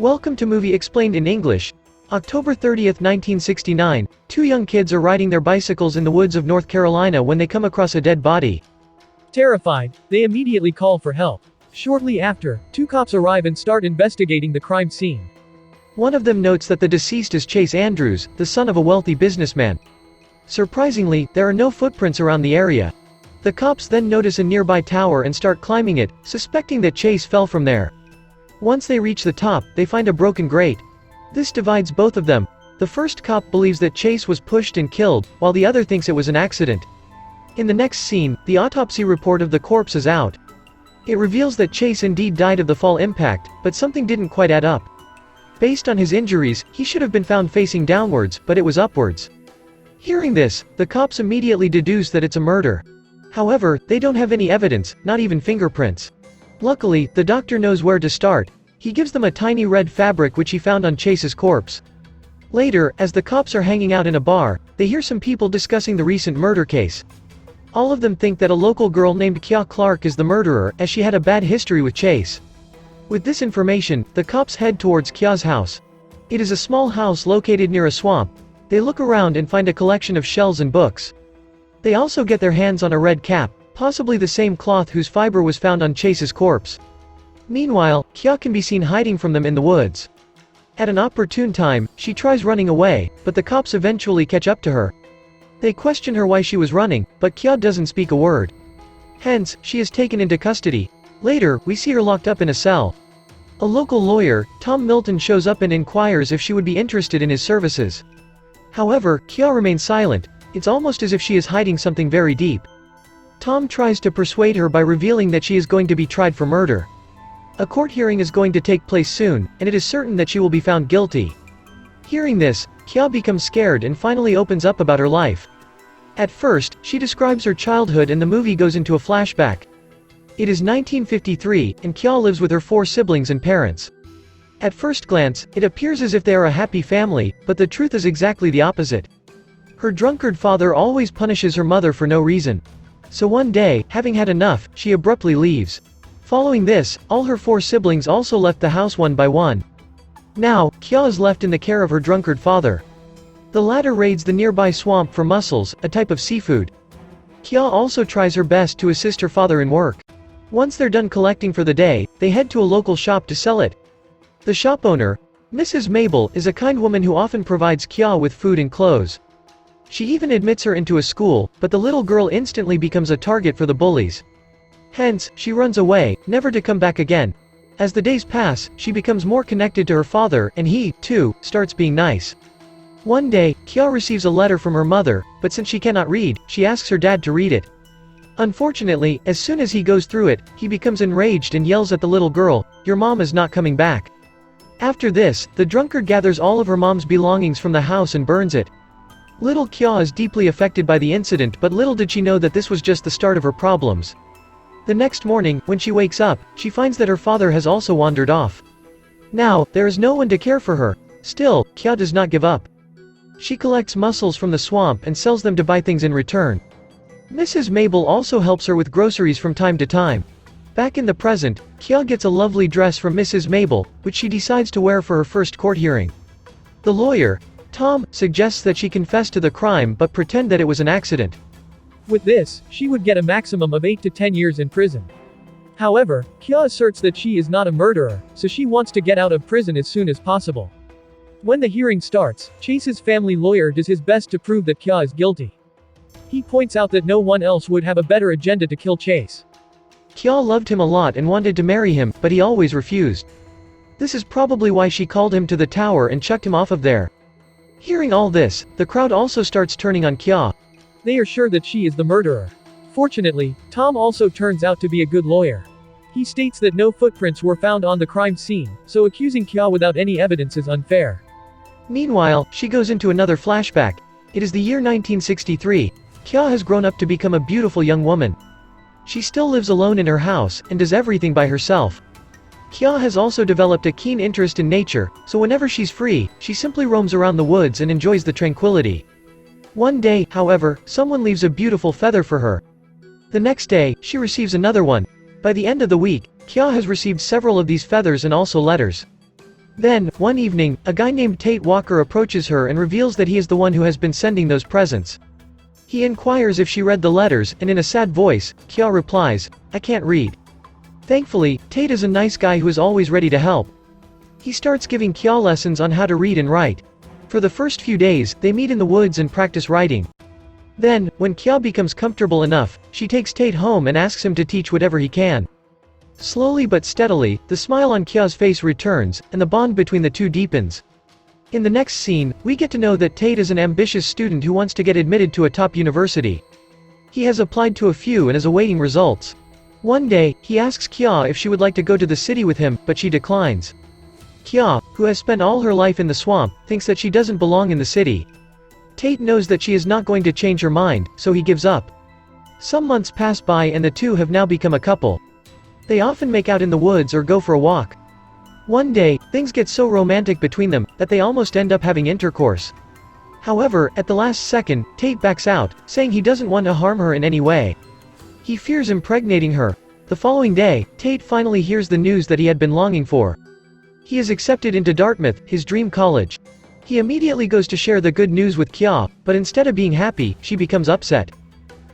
Welcome to Movie Explained in English. October 30th, 1969, two young kids are riding their bicycles in the woods of North Carolina when they come across a dead body. Terrified, they immediately call for help. Shortly after, two cops arrive and start investigating the crime scene. One of them notes that the deceased is Chase Andrews, the son of a wealthy businessman. Surprisingly, there are no footprints around the area. The cops then notice a nearby tower and start climbing it, suspecting that Chase fell from there. Once they reach the top, they find a broken grate. This divides both of them. The first cop believes that Chase was pushed and killed, while the other thinks it was an accident. In the next scene, the autopsy report of the corpse is out. It reveals that Chase indeed died of the fall impact, but something didn't quite add up. Based on his injuries, he should have been found facing downwards, but it was upwards. Hearing this, the cops immediately deduce that it's a murder. However, they don't have any evidence, not even fingerprints. Luckily, the doctor knows where to start. He gives them a tiny red fabric which he found on Chase's corpse. Later, as the cops are hanging out in a bar, they hear some people discussing the recent murder case. All of them think that a local girl named Kya Clark is the murderer, as she had a bad history with Chase. With this information, the cops head towards Kya's house. It is a small house located near a swamp. They look around and find a collection of shells and books. They also get their hands on a red cap, possibly the same cloth whose fiber was found on Chase's corpse. Meanwhile, Kya can be seen hiding from them in the woods. At an opportune time, she tries running away, but the cops eventually catch up to her. They question her why she was running, but Kya doesn't speak a word. Hence, she is taken into custody. Later, we see her locked up in a cell. A local lawyer, Tom Milton, shows up and inquires if she would be interested in his services. However, Kya remains silent. It's almost as if she is hiding something very deep. Tom tries to persuade her by revealing that she is going to be tried for murder. A court hearing is going to take place soon, and it is certain that she will be found guilty. Hearing this, Kya becomes scared and finally opens up about her life. At first, she describes her childhood and the movie goes into a flashback. It is 1953, and Kya lives with her 4 siblings and parents. At first glance, it appears as if they are a happy family, but the truth is exactly the opposite. Her drunkard father always punishes her mother for no reason. So one day, having had enough, she abruptly leaves. Following this, all her 4 siblings also left the house one by one. Now, Kya is left in the care of her drunkard father. The latter raids the nearby swamp for mussels, a type of seafood. Kya also tries her best to assist her father in work. Once they're done collecting for the day, they head to a local shop to sell it. The shop owner, Mrs. Mabel, is a kind woman who often provides Kya with food and clothes. She even admits her into a school, but the little girl instantly becomes a target for the bullies. Hence, she runs away, never to come back again. As the days pass, she becomes more connected to her father, and he, too, starts being nice. One day, Kya receives a letter from her mother, but since she cannot read, she asks her dad to read it. Unfortunately, as soon as he goes through it, he becomes enraged and yells at the little girl, "Your mom is not coming back." After this, the drunkard gathers all of her mom's belongings from the house and burns it. Little Kya is deeply affected by the incident, but little did she know that this was just the start of her problems. The next morning, when she wakes up, she finds that her father has also wandered off. Now, there is no one to care for her. Still, Kya does not give up. She collects mussels from the swamp and sells them to buy things in return. Mrs. Mabel also helps her with groceries from time to time. Back in the present, Kya gets a lovely dress from Mrs. Mabel, which she decides to wear for her first court hearing. The lawyer, Tom, suggests that she confess to the crime but pretend that it was an accident. With this, she would get a maximum of 8 to 10 years in prison. However, Kya asserts that she is not a murderer, so she wants to get out of prison as soon as possible. When the hearing starts, Chase's family lawyer does his best to prove that Kya is guilty. He points out that no one else would have a better agenda to kill Chase. Kya loved him a lot and wanted to marry him, but he always refused. This is probably why she called him to the tower and chucked him off of there. Hearing all this, the crowd also starts turning on Kya. They are sure that she is the murderer. Fortunately, Tom also turns out to be a good lawyer. He states that no footprints were found on the crime scene, so accusing Kya without any evidence is unfair. Meanwhile, she goes into another flashback. It is the year 1963. Kya has grown up to become a beautiful young woman. She still lives alone in her house, and does everything by herself. Kya has also developed a keen interest in nature, so whenever she's free, she simply roams around the woods and enjoys the tranquility. One day, however, someone leaves a beautiful feather for her. The next day, she receives another one. By the end of the week, Kya has received several of these feathers and also letters. Then, one evening, a guy named Tate Walker approaches her and reveals that he is the one who has been sending those presents. He inquires if she read the letters, and in a sad voice, Kya replies, "I can't read." Thankfully, Tate is a nice guy who is always ready to help. He starts giving Kya lessons on how to read and write. For the first few days, they meet in the woods and practice writing. Then, when Kya becomes comfortable enough, she takes Tate home and asks him to teach whatever he can. Slowly but steadily, the smile on Kya's face returns, and the bond between the two deepens. In the next scene, we get to know that Tate is an ambitious student who wants to get admitted to a top university. He has applied to a few and is awaiting results. One day, he asks Kya if she would like to go to the city with him, but she declines. Kya, who has spent all her life in the swamp, thinks that she doesn't belong in the city. Tate knows that she is not going to change her mind, so he gives up. Some months pass by and the two have now become a couple. They often make out in the woods or go for a walk. One day, things get so romantic between them, that they almost end up having intercourse. However, at the last second, Tate backs out, saying he doesn't want to harm her in any way. He fears impregnating her. The following day, Tate finally hears the news that he had been longing for. He is accepted into Dartmouth, his dream college. He immediately goes to share the good news with Kya, but instead of being happy, she becomes upset.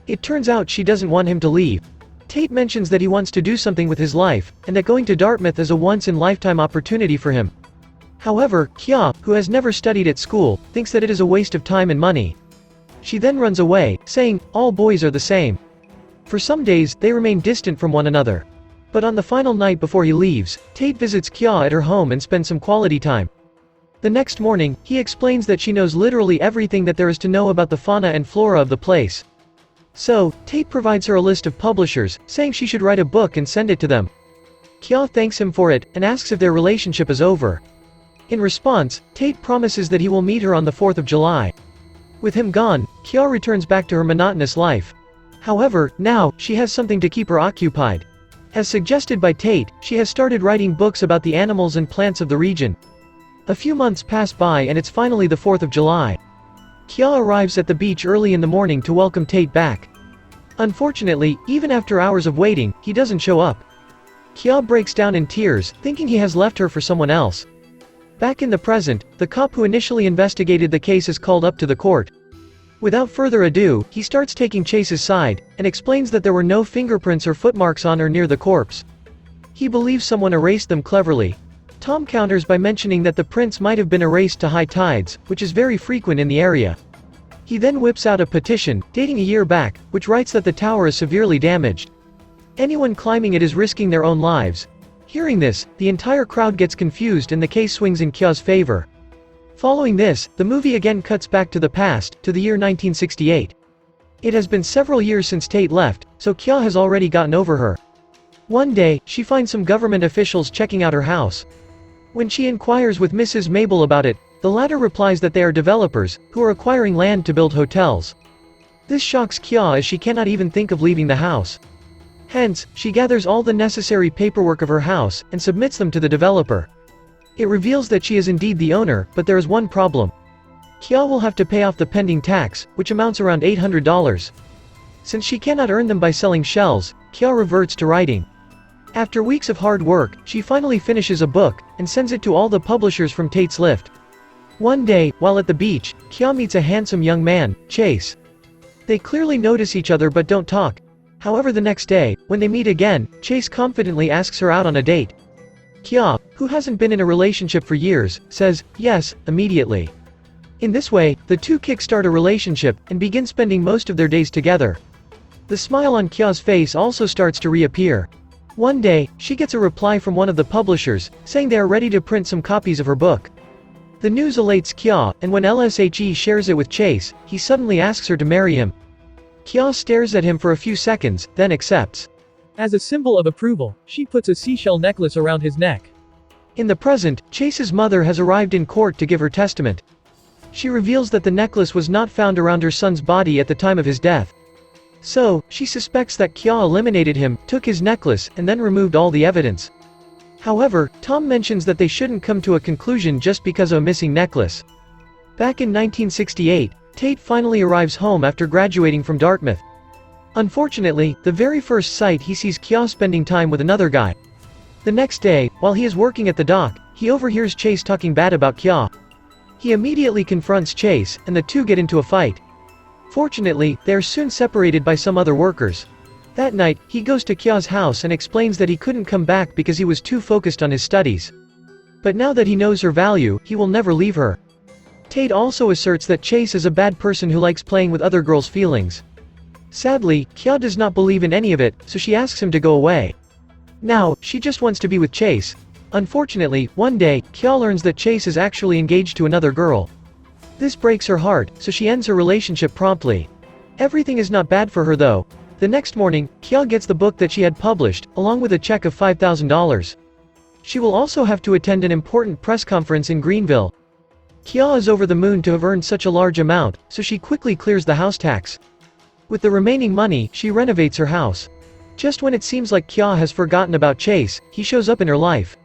It turns out she doesn't want him to leave. Tate mentions that he wants to do something with his life, and that going to Dartmouth is a once-in-lifetime opportunity for him. However, Kya, who has never studied at school, thinks that it is a waste of time and money. She then runs away, saying, "All boys are the same." For some days, they remain distant from one another. But on the final night before he leaves, Tate visits Kya at her home and spends some quality time. The next morning, he explains that she knows literally everything that there is to know about the fauna and flora of the place. So, Tate provides her a list of publishers, saying she should write a book and send it to them. Kya thanks him for it, and asks if their relationship is over. In response, Tate promises that he will meet her on the 4th of July. With him gone, Kya returns back to her monotonous life. However, now, she has something to keep her occupied. As suggested by Tate, she has started writing books about the animals and plants of the region. A few months pass by and it's finally the 4th of July. Kya arrives at the beach early in the morning to welcome Tate back. Unfortunately, even after hours of waiting, he doesn't show up. Kya breaks down in tears, thinking he has left her for someone else. Back in the present, the cop who initially investigated the case is called up to the court. Without further ado, he starts taking Chase's side, and explains that there were no fingerprints or footmarks on or near the corpse. He believes someone erased them cleverly. Tom counters by mentioning that the prints might have been erased to high tides, which is very frequent in the area. He then whips out a petition, dating a year back, which writes that the tower is severely damaged. Anyone climbing it is risking their own lives. Hearing this, the entire crowd gets confused and the case swings in Kya's favor. Following this, the movie again cuts back to the past, to the year 1968. It has been several years since Tate left, so Kya has already gotten over her. One day, she finds some government officials checking out her house. When she inquires with Mrs. Mabel about it, the latter replies that they are developers, who are acquiring land to build hotels. This shocks Kya as she cannot even think of leaving the house. Hence, she gathers all the necessary paperwork of her house, and submits them to the developer. It reveals that she is indeed the owner, but there is one problem. Kya will have to pay off the pending tax, which amounts around $800. Since she cannot earn them by selling shells, Kya reverts to writing. After weeks of hard work, she finally finishes a book, and sends it to all the publishers from Tate's lift. One day, while at the beach, Kya meets a handsome young man, Chase. They clearly notice each other but don't talk. However, the next day, when they meet again, Chase confidently asks her out on a date. Kya, who hasn't been in a relationship for years, says, yes, immediately. In this way, the two kickstart a relationship, and begin spending most of their days together. The smile on Kya's face also starts to reappear. One day, she gets a reply from one of the publishers, saying they are ready to print some copies of her book. The news elates Kya, and when LSHE shares it with Chase, he suddenly asks her to marry him. Kya stares at him for a few seconds, then accepts. As a symbol of approval, she puts a seashell necklace around his neck. In the present, Chase's mother has arrived in court to give her testament. She reveals that the necklace was not found around her son's body at the time of his death. So, she suspects that Kya eliminated him, took his necklace, and then removed all the evidence. However, Tom mentions that they shouldn't come to a conclusion just because of a missing necklace. Back in 1968, Tate finally arrives home after graduating from Dartmouth. Unfortunately, the very first sight he sees Kya spending time with another guy. The next day, while he is working at the dock, he overhears Chase talking bad about Kya. He immediately confronts Chase, and the two get into a fight. Fortunately, they are soon separated by some other workers. That night, he goes to Kya's house and explains that he couldn't come back because he was too focused on his studies. But now that he knows her value, he will never leave her. Tate also asserts that Chase is a bad person who likes playing with other girls' feelings. Sadly, Kya does not believe in any of it, so she asks him to go away. Now, she just wants to be with Chase. Unfortunately, one day, Kya learns that Chase is actually engaged to another girl. This breaks her heart, so she ends her relationship promptly. Everything is not bad for her though. The next morning, Kya gets the book that she had published, along with a check of $5,000. She will also have to attend an important press conference in Greenville. Kya is over the moon to have earned such a large amount, so she quickly clears the house tax. With the remaining money, she renovates her house. Just when it seems like Kya has forgotten about Chase, he shows up in her life.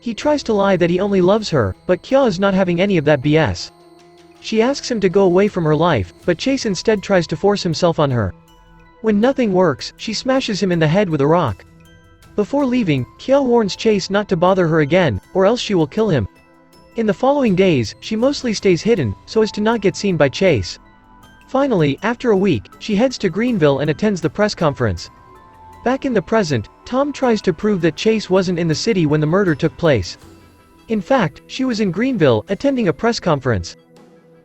He tries to lie that he only loves her, but Kya is not having any of that BS. She asks him to go away from her life, but Chase instead tries to force himself on her. When nothing works, she smashes him in the head with a rock. Before leaving, Kya warns Chase not to bother her again, or else she will kill him. In the following days, she mostly stays hidden, so as to not get seen by Chase. Finally, after a week, she heads to Greenville and attends the press conference. Back in the present, Tom tries to prove that Chase wasn't in the city when the murder took place. In fact, she was in Greenville, attending a press conference.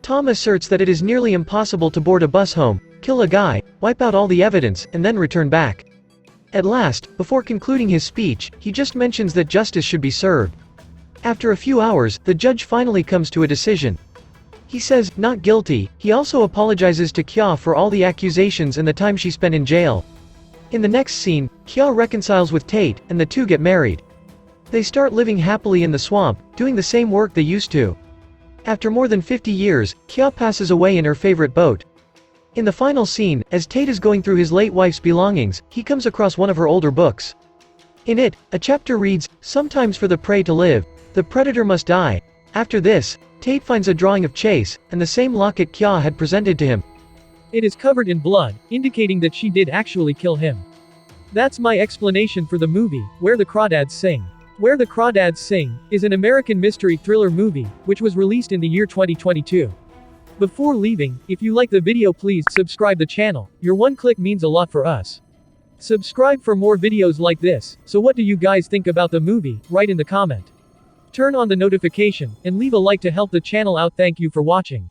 Tom asserts that it is nearly impossible to board a bus home, kill a guy, wipe out all the evidence, and then return back. At last, before concluding his speech, he just mentions that justice should be served. After a few hours, the judge finally comes to a decision. He says, not guilty. He also apologizes to Kya for all the accusations and the time she spent in jail. In the next scene, Kya reconciles with Tate, and the two get married. They start living happily in the swamp, doing the same work they used to. After more than 50 years, Kya passes away in her favorite boat. In the final scene, as Tate is going through his late wife's belongings, he comes across one of her older books. In it, a chapter reads, "Sometimes for the prey to live, the predator must die." After this, Tate finds a drawing of Chase, and the same locket Kya had presented to him. It is covered in blood, indicating that she did actually kill him. That's my explanation for the movie, Where the Crawdads Sing. Where the Crawdads Sing is an American mystery thriller movie, which was released in the year 2022. Before leaving, if you like the video, please subscribe the channel. Your one click means a lot for us. Subscribe for more videos like this. So what do you guys think about the movie? Write in the comment. Turn on the notification, and leave a like to help the channel out. Thank you for watching.